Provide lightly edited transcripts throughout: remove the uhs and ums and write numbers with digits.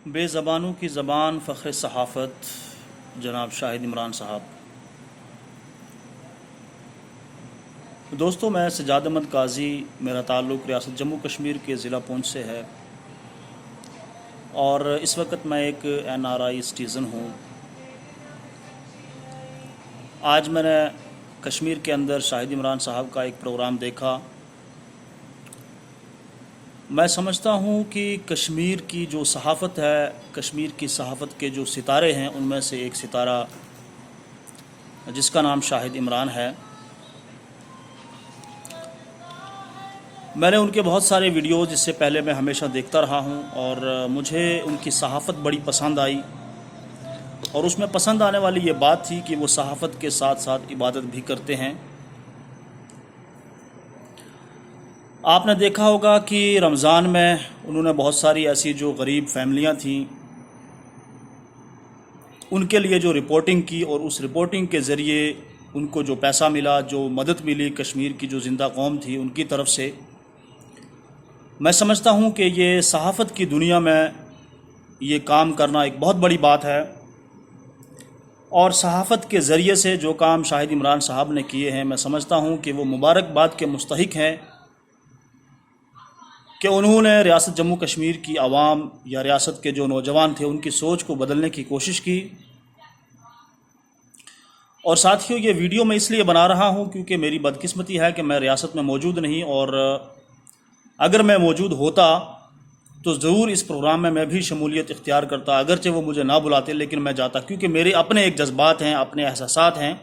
بے زبانوں کی زبان فخر صحافت جناب شاہد عمران صاحب۔ دوستو، میں سجاد احمد قاضی، میرا تعلق ریاست جموں کشمیر کے ضلع پونچھ سے ہے اور اس وقت میں ایک NRI سٹیزن ہوں۔ آج میں نے کشمیر کے اندر شاہد عمران صاحب کا ایک پروگرام دیکھا۔ میں سمجھتا ہوں کہ کشمیر کی جو صحافت ہے، کشمیر کی صحافت کے جو ستارے ہیں، ان میں سے ایک ستارہ جس کا نام شاہد عمران ہے۔ میں نے ان کے بہت سارے ویڈیوز اس سے پہلے میں ہمیشہ دیکھتا رہا ہوں اور مجھے ان کی صحافت بڑی پسند آئی، اور اس میں پسند آنے والی یہ بات تھی کہ وہ صحافت کے ساتھ ساتھ عبادت بھی کرتے ہیں۔ آپ نے دیکھا ہوگا کہ رمضان میں انہوں نے بہت ساری ایسی جو غریب فیملیاں تھیں ان کے لیے جو رپورٹنگ کی، اور اس رپورٹنگ کے ذریعے ان کو جو پیسہ ملا، جو مدد ملی کشمیر کی جو زندہ قوم تھی ان کی طرف سے، میں سمجھتا ہوں کہ یہ صحافت کی دنیا میں یہ کام کرنا ایک بہت بڑی بات ہے، اور صحافت کے ذریعے سے جو کام شاہد عمران صاحب نے کیے ہیں، میں سمجھتا ہوں کہ وہ مبارکباد کے مستحق ہیں کہ انہوں نے ریاست جموں کشمیر کی عوام یا ریاست کے جو نوجوان تھے ان کی سوچ کو بدلنے کی کوشش کی۔ اور ساتھیوں، یہ ویڈیو میں اس لیے بنا رہا ہوں کیونکہ میری بدقسمتی ہے کہ میں ریاست میں موجود نہیں، اور اگر میں موجود ہوتا تو ضرور اس پروگرام میں بھی شمولیت اختیار کرتا، اگرچہ وہ مجھے نہ بلاتے، لیکن میں جاتا، کیونکہ میرے اپنے ایک جذبات ہیں، اپنے احساسات ہیں۔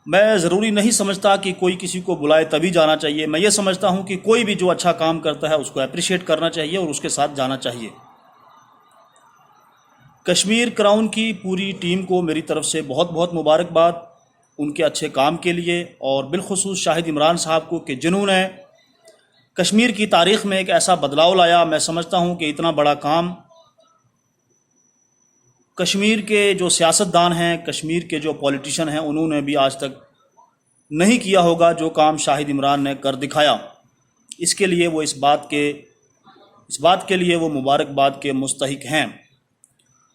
میں ضروری نہیں سمجھتا کہ کوئی کسی کو بلائے تبھی جانا چاہیے۔ میں یہ سمجھتا ہوں کہ کوئی بھی جو اچھا کام کرتا ہے اس کو اپریشیٹ کرنا چاہیے اور اس کے ساتھ جانا چاہیے۔ کشمیر کراؤن کی پوری ٹیم کو میری طرف سے بہت بہت مبارکباد ان کے اچھے کام کے لیے، اور بالخصوص شاہد عمران صاحب کو کہ جنہوں نے کشمیر کی تاریخ میں ایک ایسا بدلاؤ لایا۔ میں سمجھتا ہوں کہ اتنا بڑا کام کشمیر کے جو سیاستدان ہیں، کشمیر کے جو پولیٹیشین ہیں، انہوں نے بھی آج تک نہیں کیا ہوگا جو کام شاہد عمران نے کر دکھایا۔ اس کے لیے وہ اس بات کے لیے وہ مبارکباد کے مستحق ہیں۔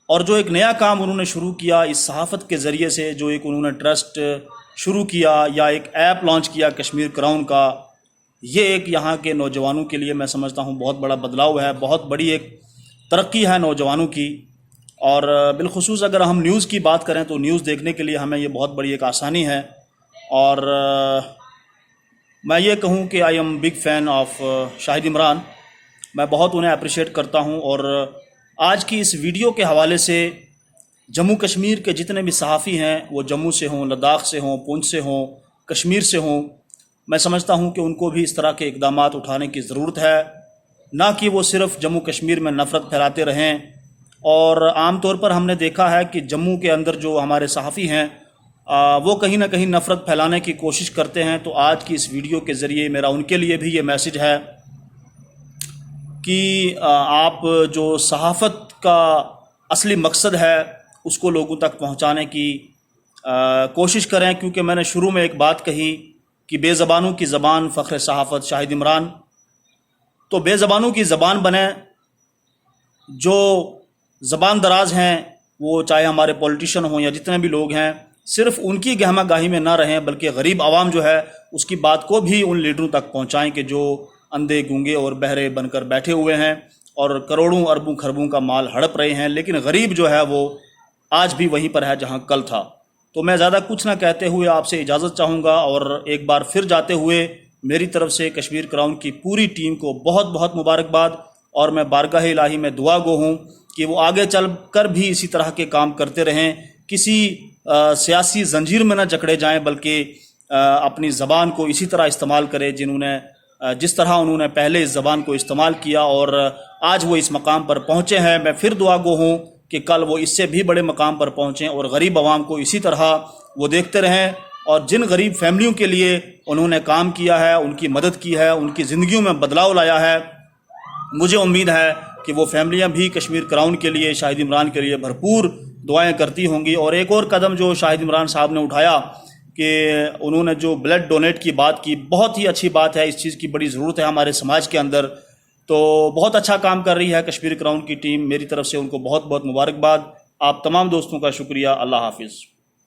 اور جو ایک نیا کام انہوں نے شروع کیا اس صحافت کے ذریعے سے، جو ایک انہوں نے ٹرسٹ شروع کیا یا ایک ایپ لانچ کیا کشمیر کراؤن کا، یہ ایک یہاں کے نوجوانوں کے لیے میں سمجھتا ہوں بہت بڑا بدلاؤ ہے، بہت بڑی ایک ترقی ہے نوجوانوں کی۔ اور بالخصوص اگر ہم نیوز کی بات کریں تو نیوز دیکھنے کے لیے ہمیں یہ بہت بڑی ایک آسانی ہے، اور میں یہ کہوں کہ I am big fan of Shahid Imran. میں بہت انہیں اپریشیٹ کرتا ہوں، اور آج کی اس ویڈیو کے حوالے سے جموں کشمیر کے جتنے بھی صحافی ہیں، وہ جموں سے ہوں، لداخ سے ہوں، پونچھ سے ہوں، کشمیر سے ہوں، میں سمجھتا ہوں کہ ان کو بھی اس طرح کے اقدامات اٹھانے کی ضرورت ہے، نہ کہ وہ صرف جموں کشمیر میں نفرت پھیلاتے رہیں۔ اور عام طور پر ہم نے دیکھا ہے کہ جموں کے اندر جو ہمارے صحافی ہیں وہ کہیں نہ کہیں نفرت پھیلانے کی کوشش کرتے ہیں۔ تو آج کی اس ویڈیو کے ذریعے میرا ان کے لیے بھی یہ میسج ہے کہ آپ جو صحافت کا اصلی مقصد ہے اس کو لوگوں تک پہنچانے کی کوشش کریں، کیونکہ میں نے شروع میں ایک بات کہی کہ بے زبانوں کی زبان فخر صحافت شاہد عمران۔ تو بے زبانوں کی زبان بنیں، جو زبان دراز ہیں، وہ چاہے ہمارے پولیٹیشین ہوں یا جتنے بھی لوگ ہیں، صرف ان کی گہما گاہی میں نہ رہیں، بلکہ غریب عوام جو ہے اس کی بات کو بھی ان لیڈروں تک پہنچائیں کہ جو اندھے گونگے اور بہرے بن کر بیٹھے ہوئے ہیں اور کروڑوں اربوں خربوں کا مال ہڑپ رہے ہیں، لیکن غریب جو ہے وہ آج بھی وہیں پر ہے جہاں کل تھا۔ تو میں زیادہ کچھ نہ کہتے ہوئے آپ سے اجازت چاہوں گا، اور ایک بار پھر جاتے ہوئے میری طرف سے کشمیر کراؤن کی پوری ٹیم کو بہت بہت مبارکباد، اور میں بارگاہ الہی میں دعا گو ہوں کہ وہ آگے چل کر بھی اسی طرح کے کام کرتے رہیں، کسی سیاسی زنجیر میں نہ جکڑے جائیں، بلکہ اپنی زبان کو اسی طرح استعمال کرے جس طرح انہوں نے پہلے اس زبان کو استعمال کیا، اور آج وہ اس مقام پر پہنچے ہیں۔ میں پھر دعا گو ہوں کہ کل وہ اس سے بھی بڑے مقام پر پہنچیں، اور غریب عوام کو اسی طرح وہ دیکھتے رہیں، اور جن غریب فیملیوں کے لیے انہوں نے کام کیا ہے، ان کی مدد کی ہے، ان کی زندگیوں میں بدلاؤ لایا ہے، مجھے امید ہے کہ وہ فیملیاں بھی کشمیر کراؤن کے لیے، شاہد عمران کے لیے بھرپور دعائیں کرتی ہوں گی۔ اور ایک اور قدم جو شاہد عمران صاحب نے اٹھایا کہ انہوں نے جو بلڈ ڈونیٹ کی بات کی، بہت ہی اچھی بات ہے، اس چیز کی بڑی ضرورت ہے ہمارے سماج کے اندر تو بہت اچھا کام کر رہی ہے کشمیر کراؤن کی ٹیم، میری طرف سے ان کو بہت بہت مبارکباد. آپ تمام دوستوں کا شکریہ. اللہ حافظ.